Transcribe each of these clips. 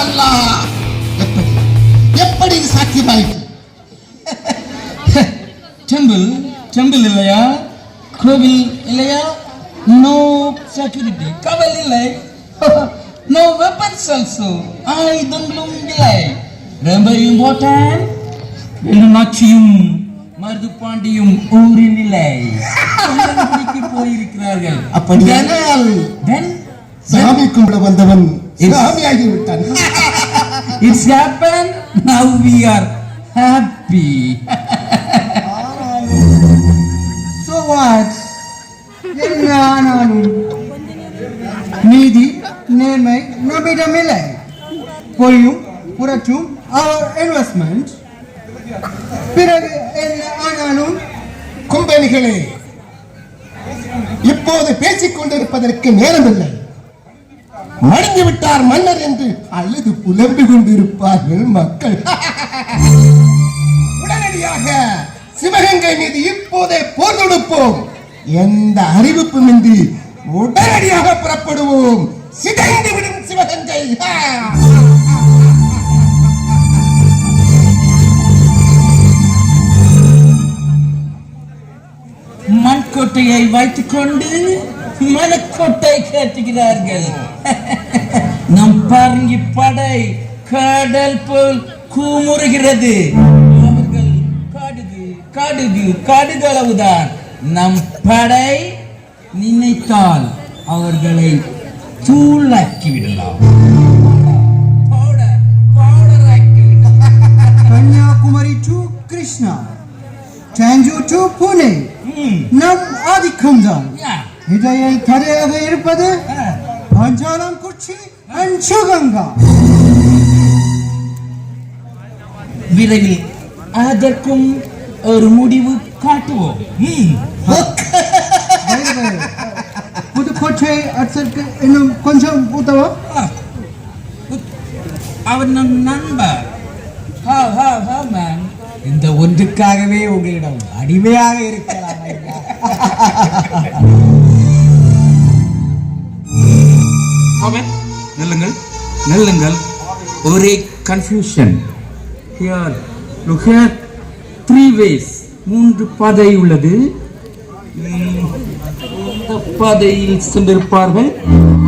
அல்லாஹ். எப்படி எப்படி இது சாத்தியமாயிற்று? டெம்பிள் இல்லையா, கோவில் இல்லையா, நோ செக்யூரிட்டி, கவல் இல்லை, நோ வெப்பன்ஸ் ஆல்சோ, ஆயுதங்களும் இல்லை. ரொம்ப இம்பார்ட்டன்ட், நச்சியும் மருது பாண்டியும் ஊரில் இல்லை, போயிருக்கிறார்கள். அப்படியானால் சாமி கும்பிட வந்தவன் சாமியாகி விட்டான். It's happened, now we are happy. So what? என்ன ஆனாலும் நீதி நேர்மை நம்மிடமில்லை. பொய்யும் புரட்டும் our investment. பிறகு என்ன ஆனாலும் கும்பனிகளே, இப்போது பேசிக் கொண்டிருப்பதற்கு நேரமில்லை. மடிந்து விட்டார் மன்னர் என்று அழுது புலம்பிக் கொண்டிருப்பார்கள் மக்கள். உடனடியாக சிவகங்கை மீது இப்போதே போர் தொடுப்போம். எந்த அறிவிப்புமின்றி உடனடியாக புறப்படுவோம். சிதைந்து விடும் சிவகங்கை. மண்கோட்டையை வைத்துக் கொண்டு மனக்கோட்டை கட்டுகிறார்கள். நம் பரங்கி படை கடல் போல் கூமுறுகிறது. அவர்கள் காடுகளவுதான். நம் படை நினைத்தால் அவர்களை தூளாக்கி விடலாம். Kanyakumari to Krishna, Tanjore to Pune, நம் ஆதிக்கம்தான். இடையில் தடையாக இருப்பது பஞ்சாலங்குறிச்சி and சிவகங்கா. விரைவில் அதற்கும் ஒரு முடிவு காட்டுவோம். புதுக்கோட்டை அரசருக்கு இன்னும் கொஞ்சம் உதவ. அவர் நம் நண்பர். இந்த ஒன்றுக்காகவே உங்களிடம் அடிமையாக இருக்கலாம். நெல்லுங்கள். ஒரே confusion. Here, look here, 3 ways. 3 பாதை உள்ளது. இந்த பாதையில் சென்றிருப்பார்கள்.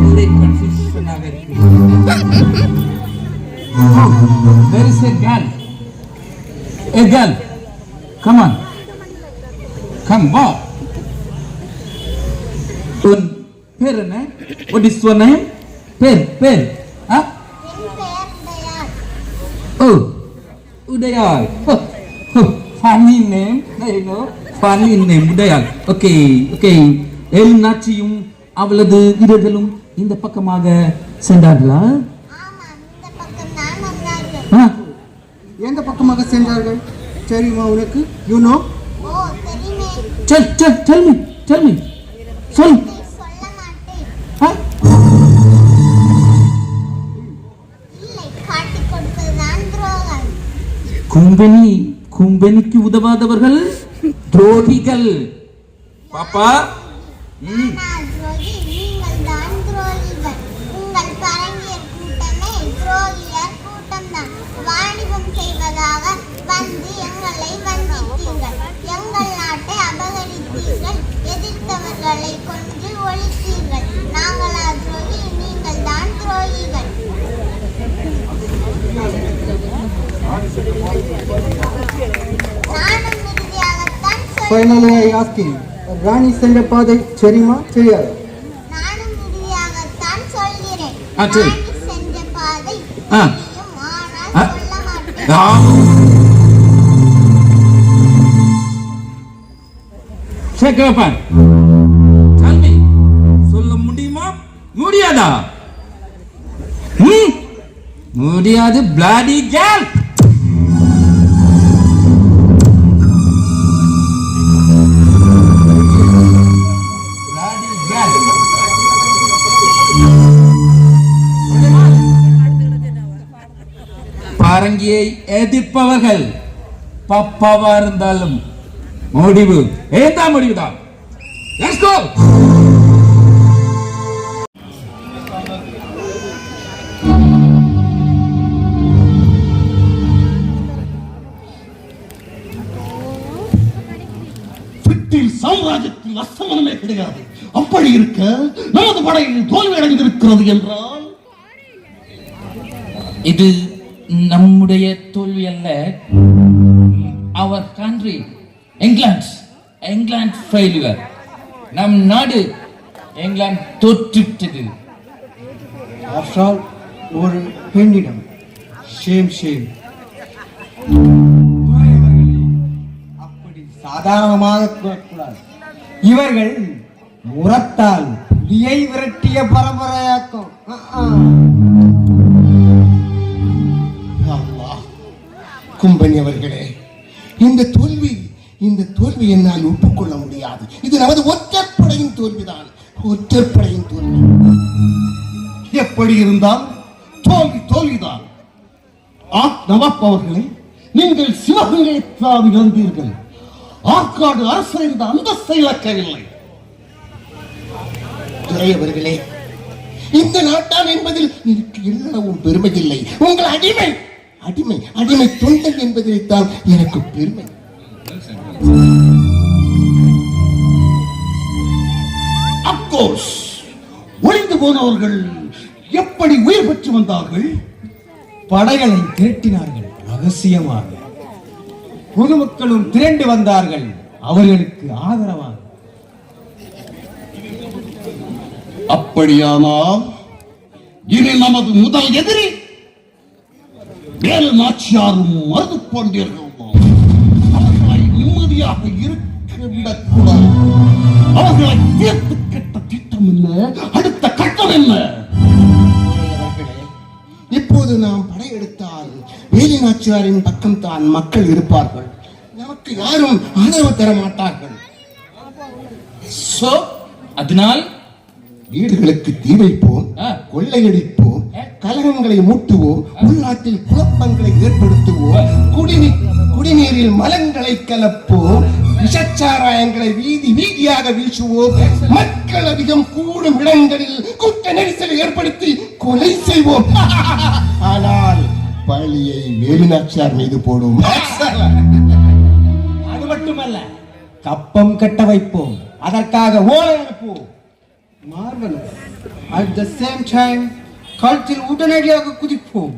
ஒரே கன்ஃபியூஷனாக இருக்கு. There is a girl. A girl, come on, come on. உன் பேர் என்ன? What is your name? பேர் Oh, Udayal. Funny name, I know. Funny name, Udayal. Okay. எல் நாச்சியும் அவளது வீரர்களும் இந்த பக்கமாக சென்றார்களா? எந்த பக்கமாக சென்றார்கள் தெரியுமா உனக்கு? You know? Tell me. சொல். கும்பெனிக்கு உதவாதவர்கள் துரோகிகள். பாப்பா வாணிபம் செய்வதாக வந்து எங்களை வஞ்சித்தீர்கள். எங்கள் நாட்டை அபகரித்தீர்கள். எதிர்த்தவர்களை கொன்று ஒழித்தீர்கள். நாங்களா துரோகி? நீங்கள் தான் துரோகிகள். நானும் இறுதியாகத்தான் Finally I ask you, ராணி சென்ற பாதை தெரியுமா தெரியாது? நானும் இறுதியாகத்தான் சொல்கிறேன். ராணி சென்ற பாதை சொல்ல முடியுமா? முடியாதா? முடியாது. bloody girl. பரங்கியை எதிர்ப்பவர்கள் பப்பாவா இருந்தாலும் முடிவு முடிவுதான். Let's go. படையில் அஸ்தமனமே கிடையாது. அப்படி இருக்க நமது படையில் தோல்வி அடைந்திருக்கிறது என்றால் இது நம்முடைய தோல்வி அல்ல. அவர் கண்ட்ரி இங்கிலாந்து ஃபெயிலியர். நம் நாடு இங்கிலாந்து தோற்றுவிட்டது. After all, ஒரு பெண்ணிடம் ஷேம் அப்படி சாதாரணமாக கூறக்கூடாது. இவர்கள் முரத்தால் புலியை விரட்டிய பரம்பரையாக்கும். அல்லாஹ். கும்பனி அவர்களே, இந்த தோல்வி என்னால் ஒப்புக்கொள்ள முடியாது. இது நமது ஒற்றற்படையின் தோல்விதான். ஒற்றற்படையின் தோல்வி. எப்படி இருந்தால் தோல்விதான். நவாப் அவர்களே, நீங்கள் சிவகங்கைத்தான் இழந்தீர்கள். ஆற்காடு அரசர் என்ற அந்தஸ்தை இழக்கவில்லை. துரை அவர்களே, இந்த நாட்டான் என்பதில் எனக்கு எல்லளவும் பெருமை இல்லை. உங்கள் அடிமை தொண்டன் என்பதில் தான் எனக்கு பெருமை. அப்கோர்ஸ், ஒளிந்து போனவர்கள் எப்படி உயிர் பெற்று வந்தார்கள்? படைகளை திரட்டினார்கள் ரகசியமாக. பொதுமக்களும் திரண்டு வந்தார்கள் அவர்களுக்கு ஆதரவாக. அப்படியானால் இனி நமது முதல் எதிரி வேலு நாச்சியாரும் மருது பாண்டியர்கள். அவர்களை நிம்மதியாக இருக்க விடக்கூடாது. அவர்களை தீர்த்து கட்ட திட்டம் என்ன? அடுத்த கட்டம் என்ன? இப்போது நாம் படையெடுத்தால் வேலு நாச்சியாரின் பக்கம் தான் மக்கள் இருப்பார்கள். நமக்கு யாரும் ஆதரவு தர மாட்டார்கள். அதனால் வீடுகளுக்கு தீ வைப்போம், கொள்ளையடிப்போம், கலகங்களை மூட்டுவோம், உள்நாட்டில் குழப்பங்களை ஏற்படுத்துவோம், குடிநீரில் மலங்களை கலப்போம், விஷச்சாராயங்களை வீதியாக வீசுவோம், மக்கள் அதிகம் கூடும் இடங்களில் கூட்ட நெரிசலை ஏற்படுத்தி கொலை செய்வோம். ஆனால் பழியை வேலு நாச்சியார் மீது போடுவோம். அது மட்டுமல்ல, கப்பம் கட்ட வைப்போம், அதற்காக ஓலை அனுப்புவோம். Marvelous. At the same time, களத்தில் உடனடியாக குதிப்போம்.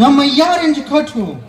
நம்மை யார் என்று காட்டுவோம்.